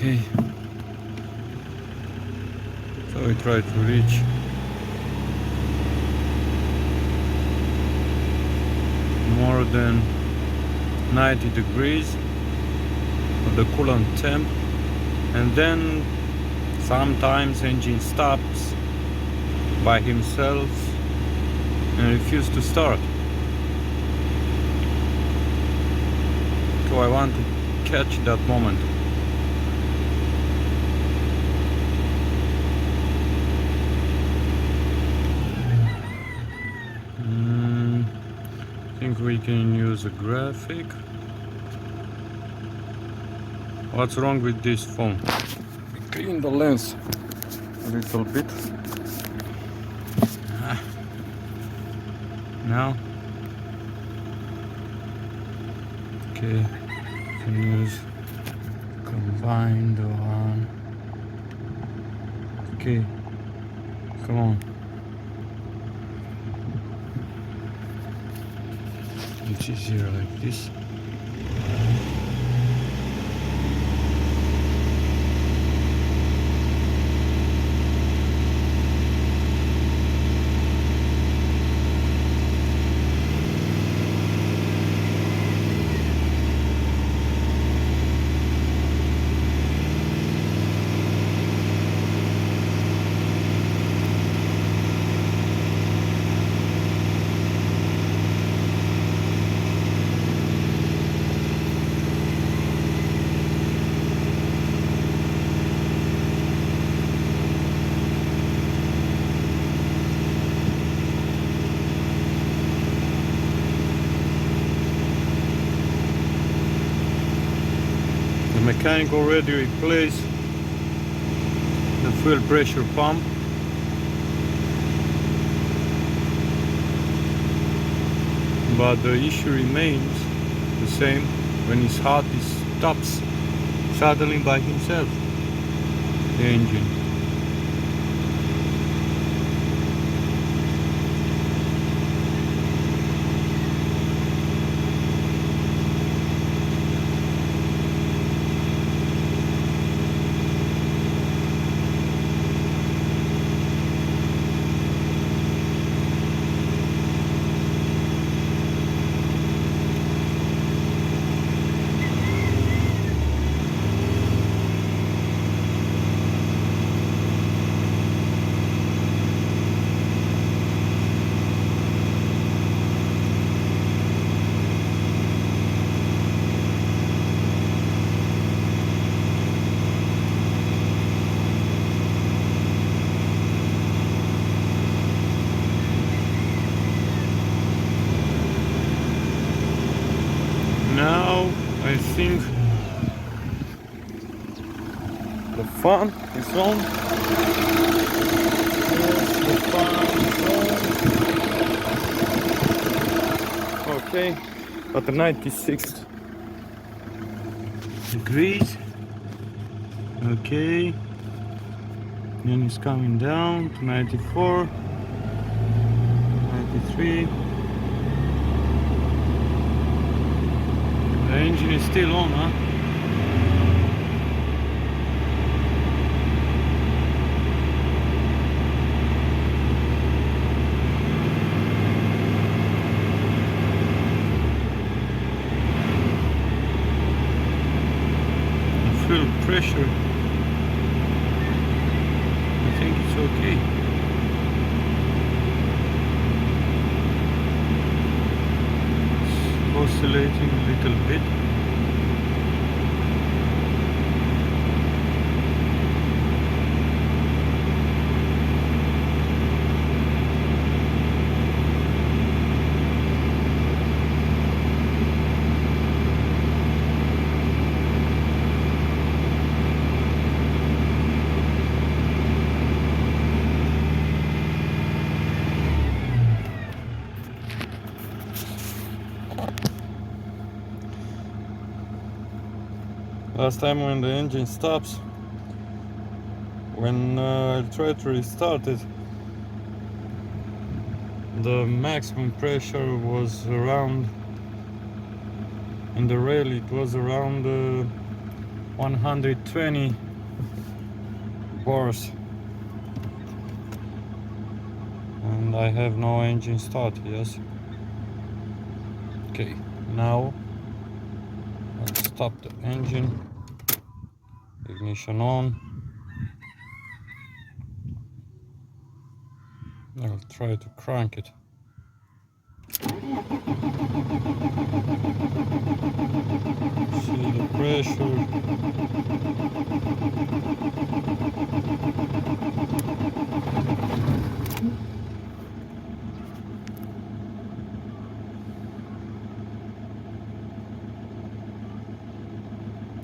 Okay, so we try to reach more than 90 degrees of the coolant temp, and then sometimes engine stops by himself and refuses to start. So I want to catch that moment. I think we can use a graphic. What's wrong with this phone? We clean the lens a little bit. Now, okay, can use combine the one. Okay, come on. It's easier like this. The mechanic already replaced the fuel pressure pump, but the issue remains the same. When it's hot, it stops suddenly by himself, the engine. Now I think the fan is on. Yes, the fan is on. Okay, at 96 degrees. Okay, then it's coming down to 94, 93. The engine is still on, huh? The fuel pressure, I think it's okay. It's oscillating a little bit. Last time when the engine stops, when I tried to restart it, the maximum pressure was around, in the rail it was around 120 bars, and I have no engine start. Yes. Okay, now let's stop the engine, ignition on. I'll try to crank it. See the pressure.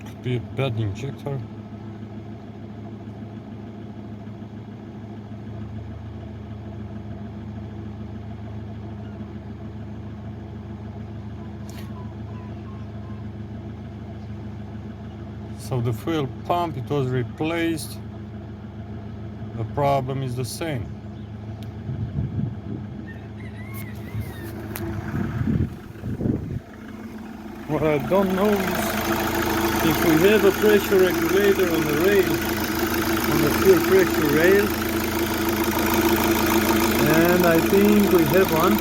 Could be a bad injector. So the fuel pump, it was replaced. The problem is the same. What I don't know is if we have a pressure regulator on the rail, on the fuel pressure rail, and I think we have one.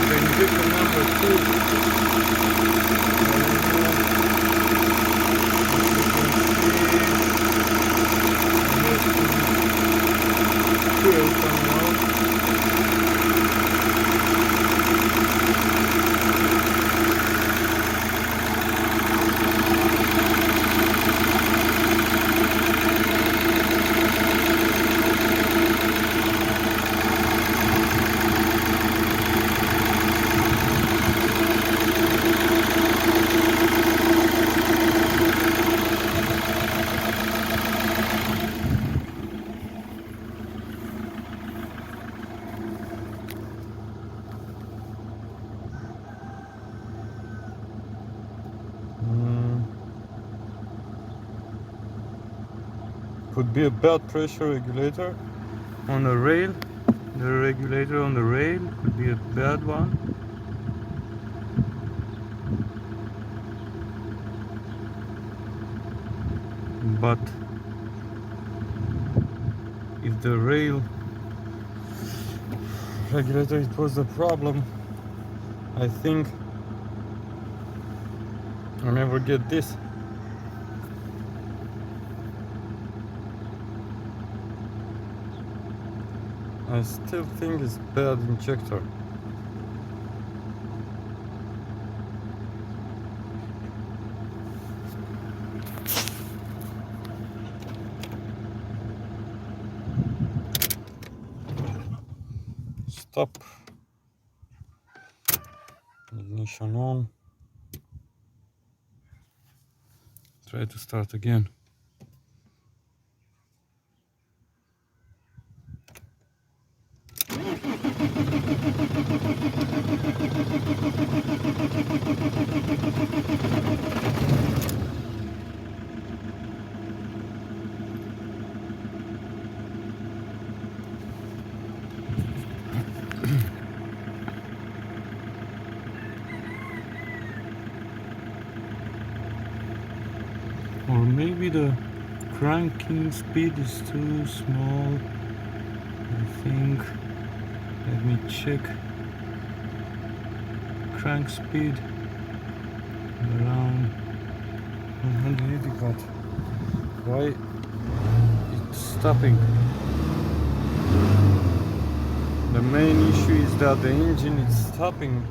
The injector number 2. Fuel coming out. Could be a bad pressure regulator on the rail. The regulator on the rail could be a bad one. But if the rail regulator it was the problem, I think I'll never get this. I still think it's bad injector. Stop. Ignition on. Try to start again. Or maybe the cranking speed is too small. I think. Let me check. Crank speed around 180, but why it's stopping? The main issue is that the engine is stopping.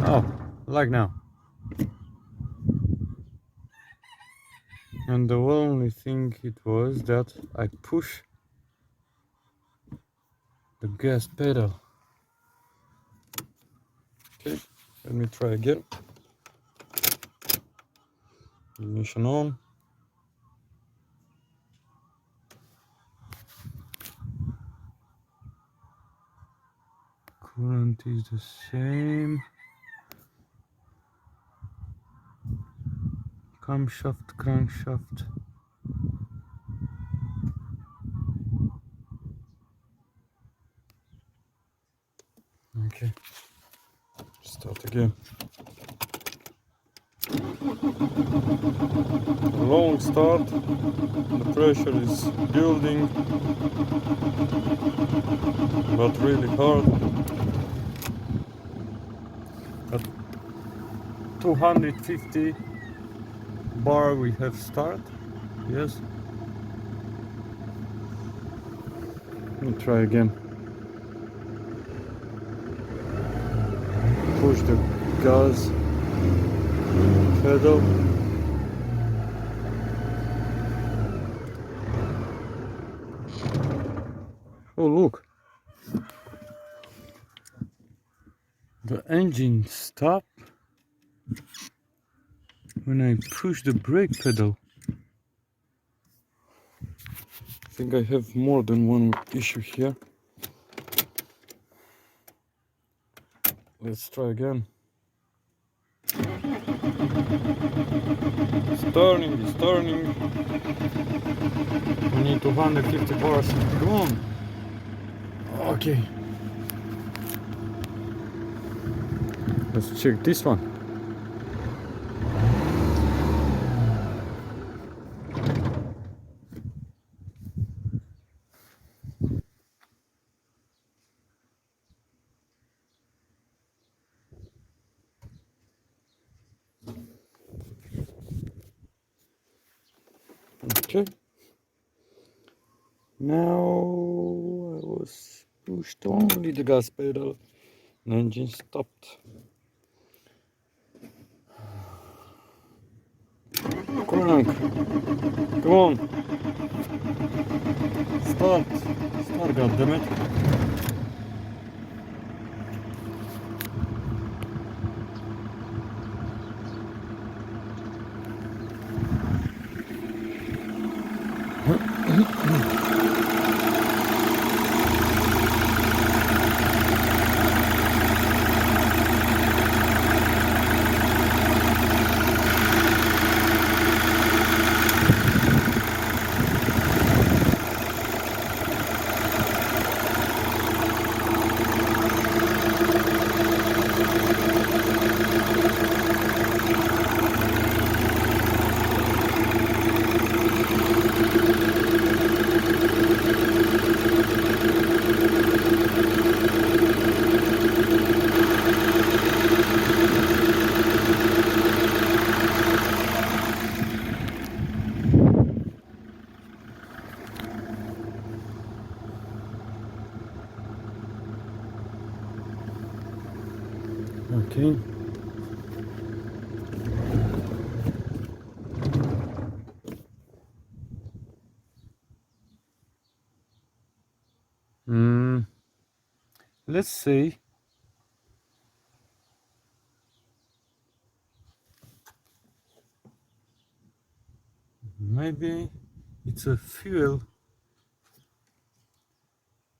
Oh, like now. And the only thing it was that I push the gas pedal. Okay, let me try again. Ignition on. Current is the same. Camshaft, crankshaft. Okay, start again. Long start, the pressure is building, but really hard. At 250 bar we have start. Yes. Let me try again. Push the gas pedal. Oh look, the engine stopped when I push the brake pedal. I think I have more than one issue here. Let's try again. It's turning. We need 250 bars. Come on. Okay. Let's check this one. Okay. Now I was pushed only the gas pedal. The engine stopped. Crank. Come on. Start, goddammit. Okay. Let's say maybe it's a fuel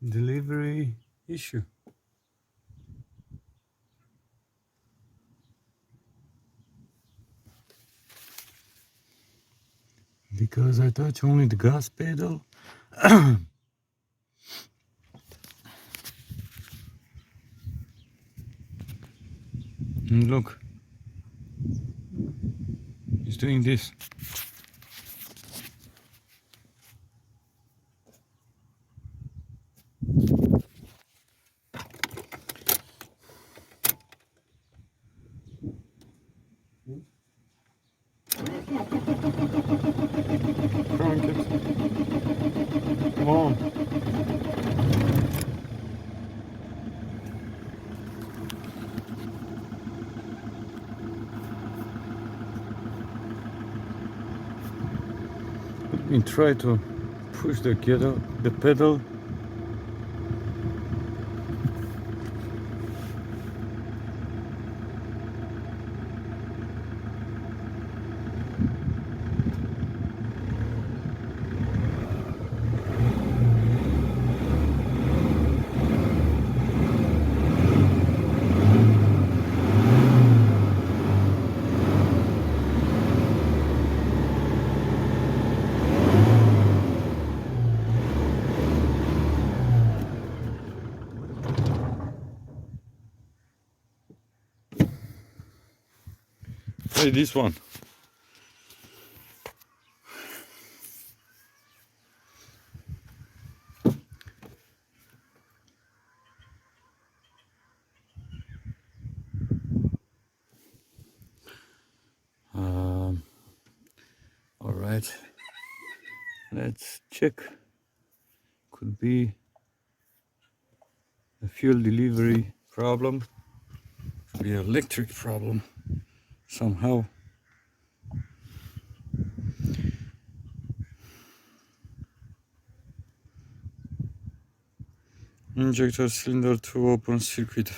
delivery issue. Because I touch only the gas pedal. And look, he's doing this. Crank it. Come on. Let me try to push the pedal. Hey, this one. All right, let's check. Could be a fuel delivery problem, could be an electric problem somehow. Injector cylinder 2 open circuit.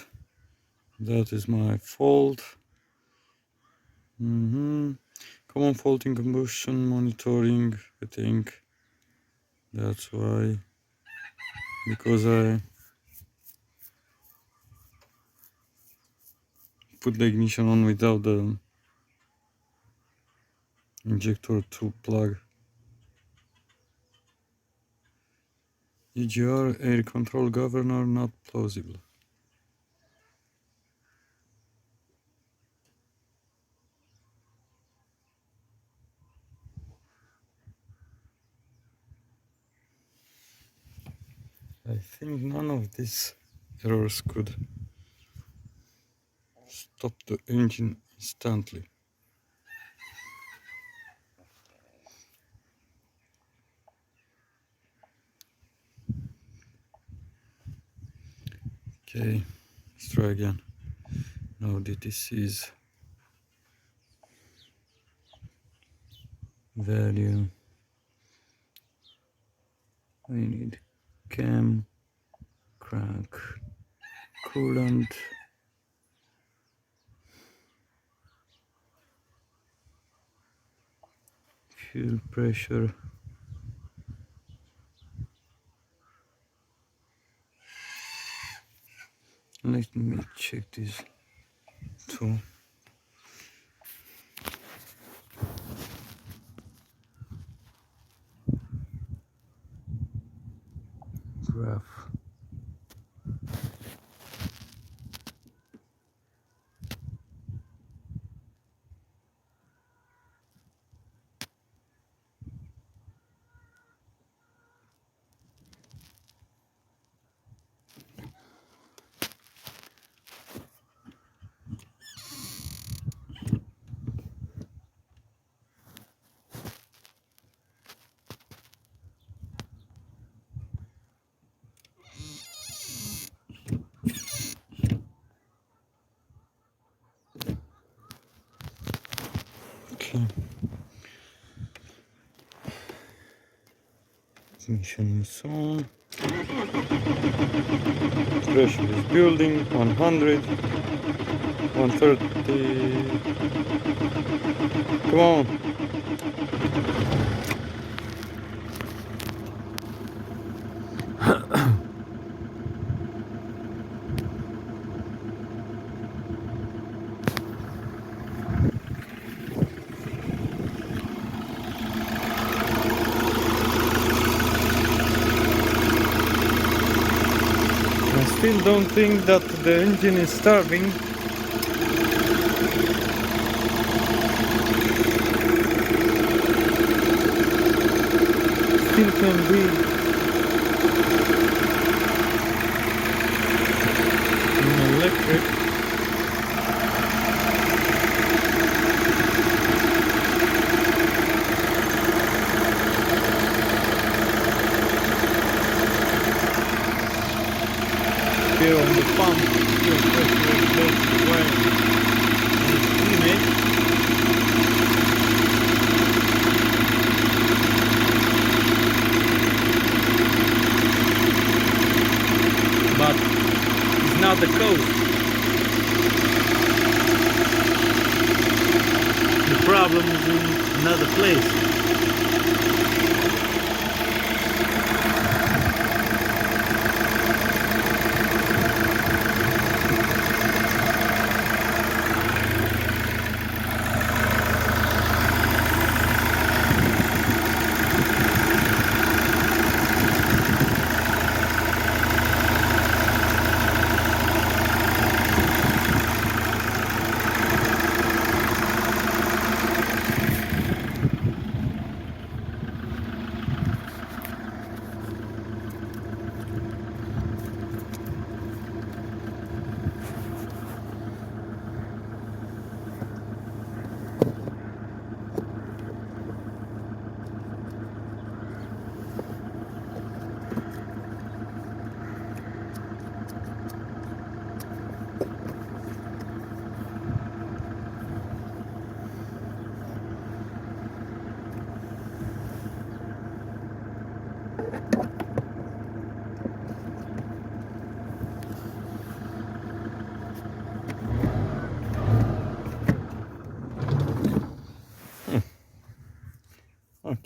That is my fault. Common fault in combustion monitoring. I think that's why, because I put the ignition on without the injector 2 plug. EGR air control governor not plausible. I think none of these errors could stop the engine instantly. Okay, let's try again. Now DTC's value. I need cam, crank, coolant, fuel pressure, let me check this too. Graph. Okay. Ignition is on. Pressure is building. 100, 130. Come on. I still don't think that the engine is starving. Still can be an electric. Here on the pump, fuel pressure is close to where it's image. But it's not the cause. The problem is in another place.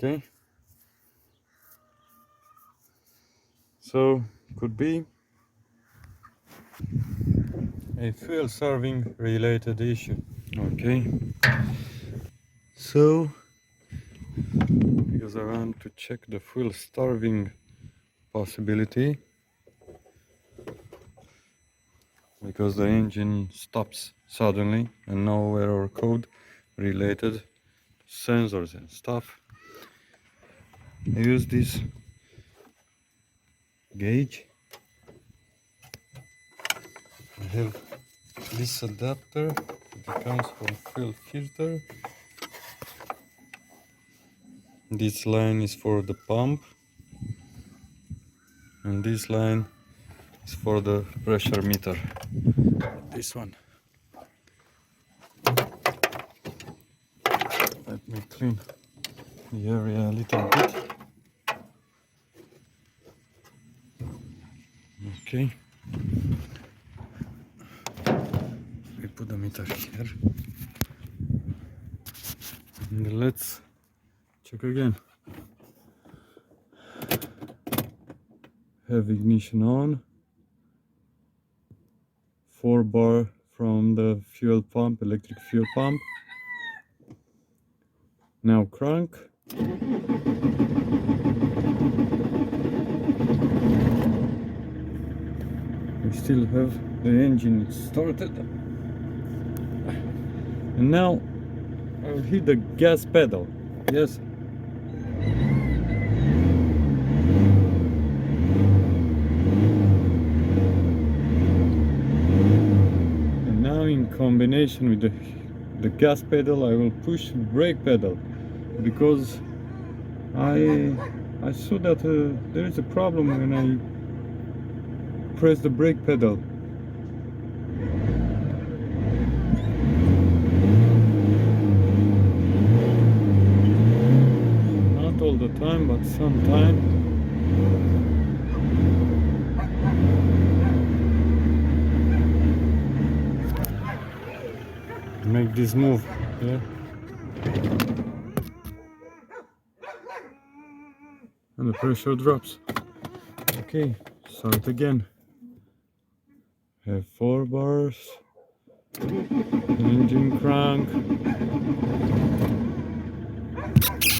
Okay, so could be a fuel serving related issue. Okay, so because I want to check the fuel starving possibility, because the engine stops suddenly and no error code related sensors and stuff. I use this gauge. I have this adapter that comes from fuel filter. This line is for the pump and this line is for the pressure meter. This one. Let me clean the area a little bit. Okay. We put the meter here. And let's check again. Have ignition on. 4 bar from the fuel pump, electric fuel pump. Now crank. We still have the engine started. And now I'll hit the gas pedal. Yes. And now in combination with the gas pedal, I will push brake pedal, because I saw that there is a problem when I press the brake pedal. Not all the time, but sometimes. Make this move, yeah. And the pressure drops. Okay, start again. Have 4 bars. Engine crank.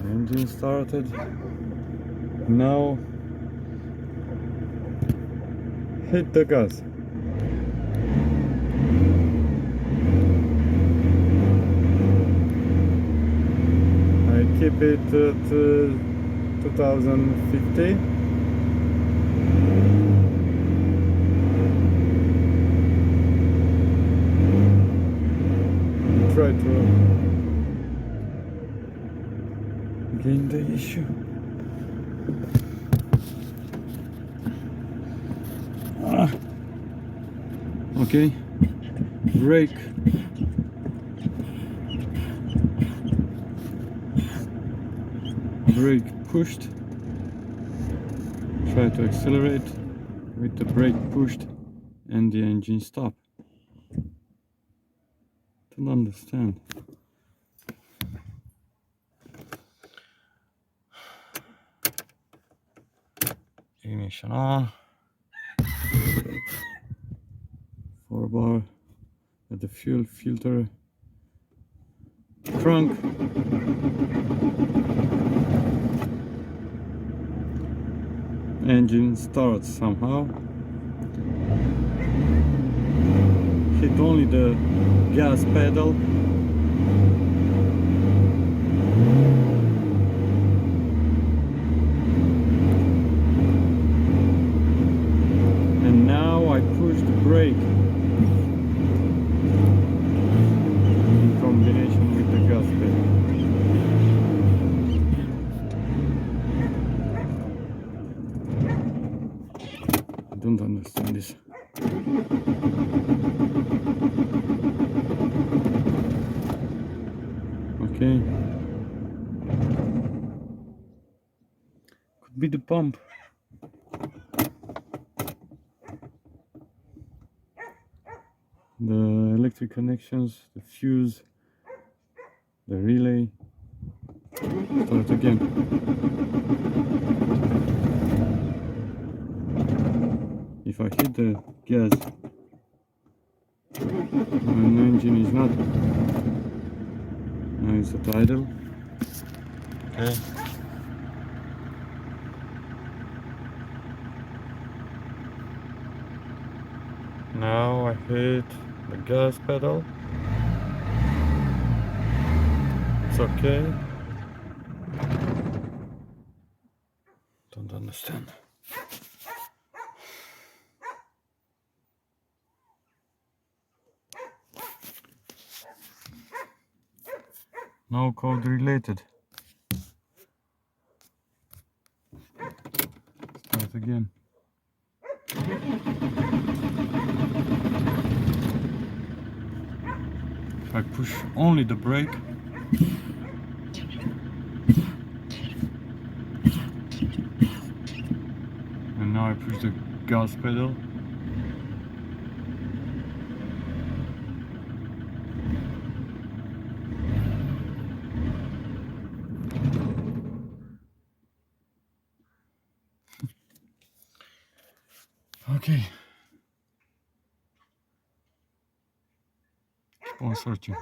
Engine started. Now hit the gas. I keep it at 2050. Try to gain the issue. Okay, brake. Brake pushed. Try to accelerate with the brake pushed and the engine stop. Don't understand. Ignition on. 4 bar at the fuel filter. Trunk. Engine starts somehow. Hit only the gas pedal. And now I push the brake in combination with the gas pedal. I don't understand this. Okay. Could be the pump. The electric connections, the fuse, the relay. Start again. If I hit the gas when the engine is not, now it's at idle. Okay. Now I hit the gas pedal. It's okay. Don't understand. No code related. Start again. If I push only the brake, and now I push the gas pedal. Okay. Keep on searching.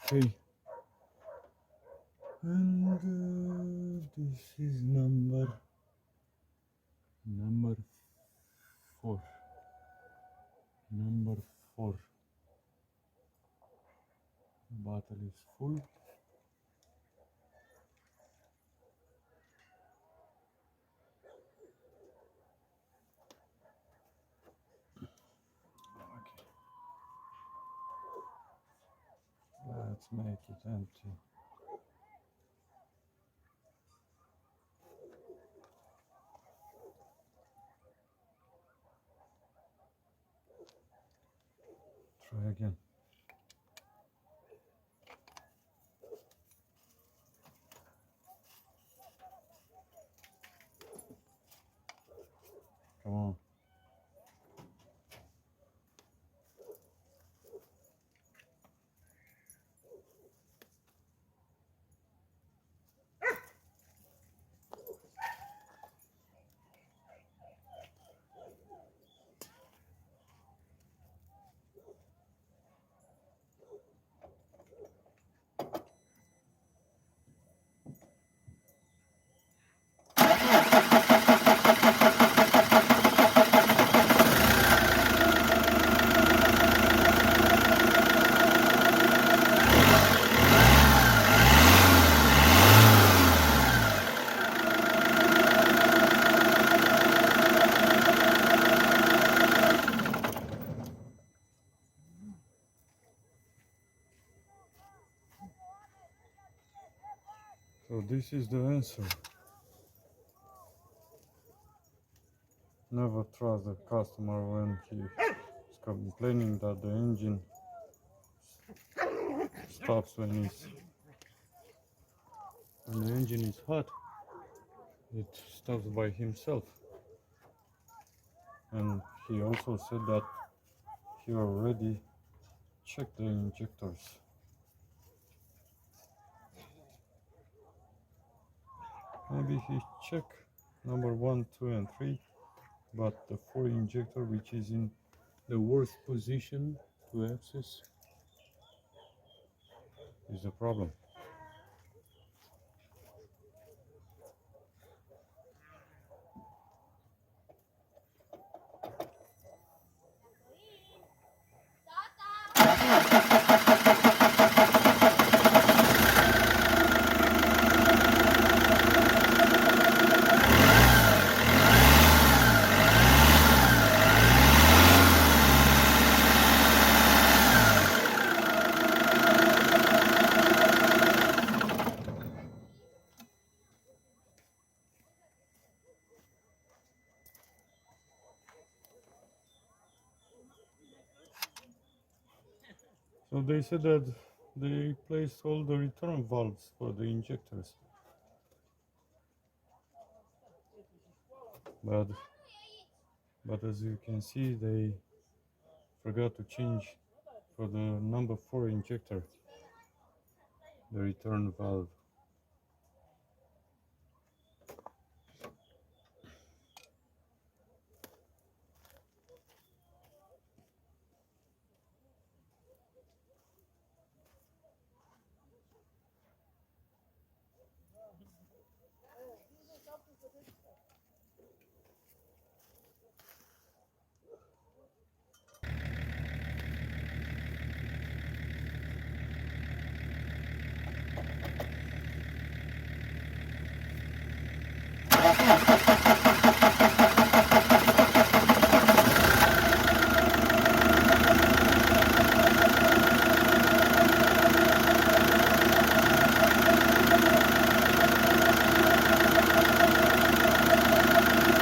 Okay. And this is number 4. Number 4. Bottle is full. Okay. Let's make it empty. Try again. Come on. So this is the answer. Never trust the customer when he is complaining that the engine stops when the engine is hot. It stops by himself. And he also said that he already checked the injectors. Maybe he checked number 1, 2 and 3, but the 4 injector, which is in the worst position to access, is the problem. So they said that they replaced all the return valves for the injectors, but as you can see, they forgot to change for the number 4 injector the return valve.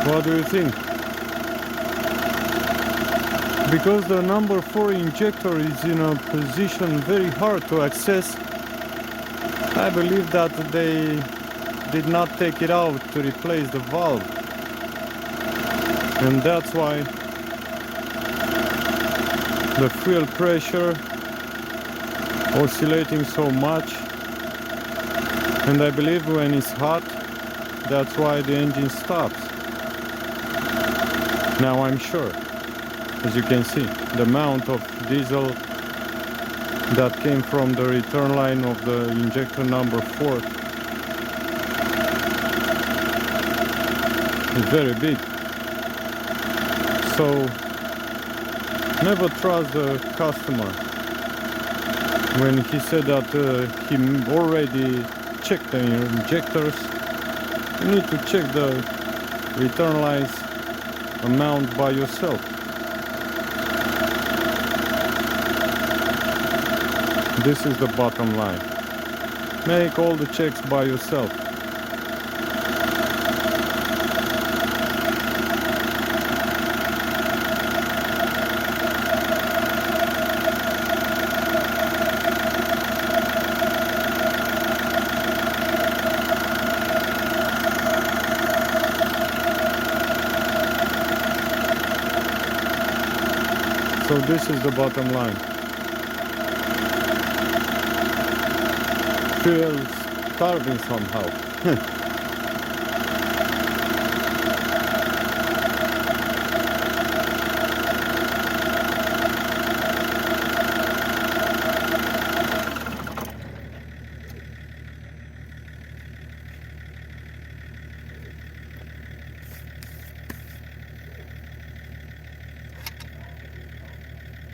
What do you think? Because the number 4 injector is in a position very hard to access, I believe that they did not take it out to replace the valve, and that's why the fuel pressure oscillating so much, and I believe when it's hot, that's why the engine stops. Now I'm sure, as you can see, the amount of diesel that came from the return line of the injector number 4 is very big. So never trust the customer when he said that he already checked the injectors. You need to check the return lines amount by yourself. This is the bottom line. Make all the checks by yourself. So this is the bottom line. Feels starving somehow.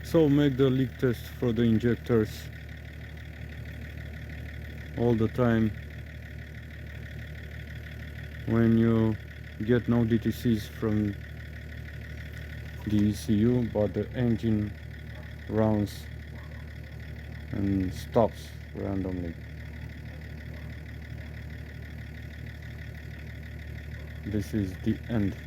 So make the leak test for the injectors all the time when you get no DTCs from the ECU, but the engine runs and stops randomly. This is the end.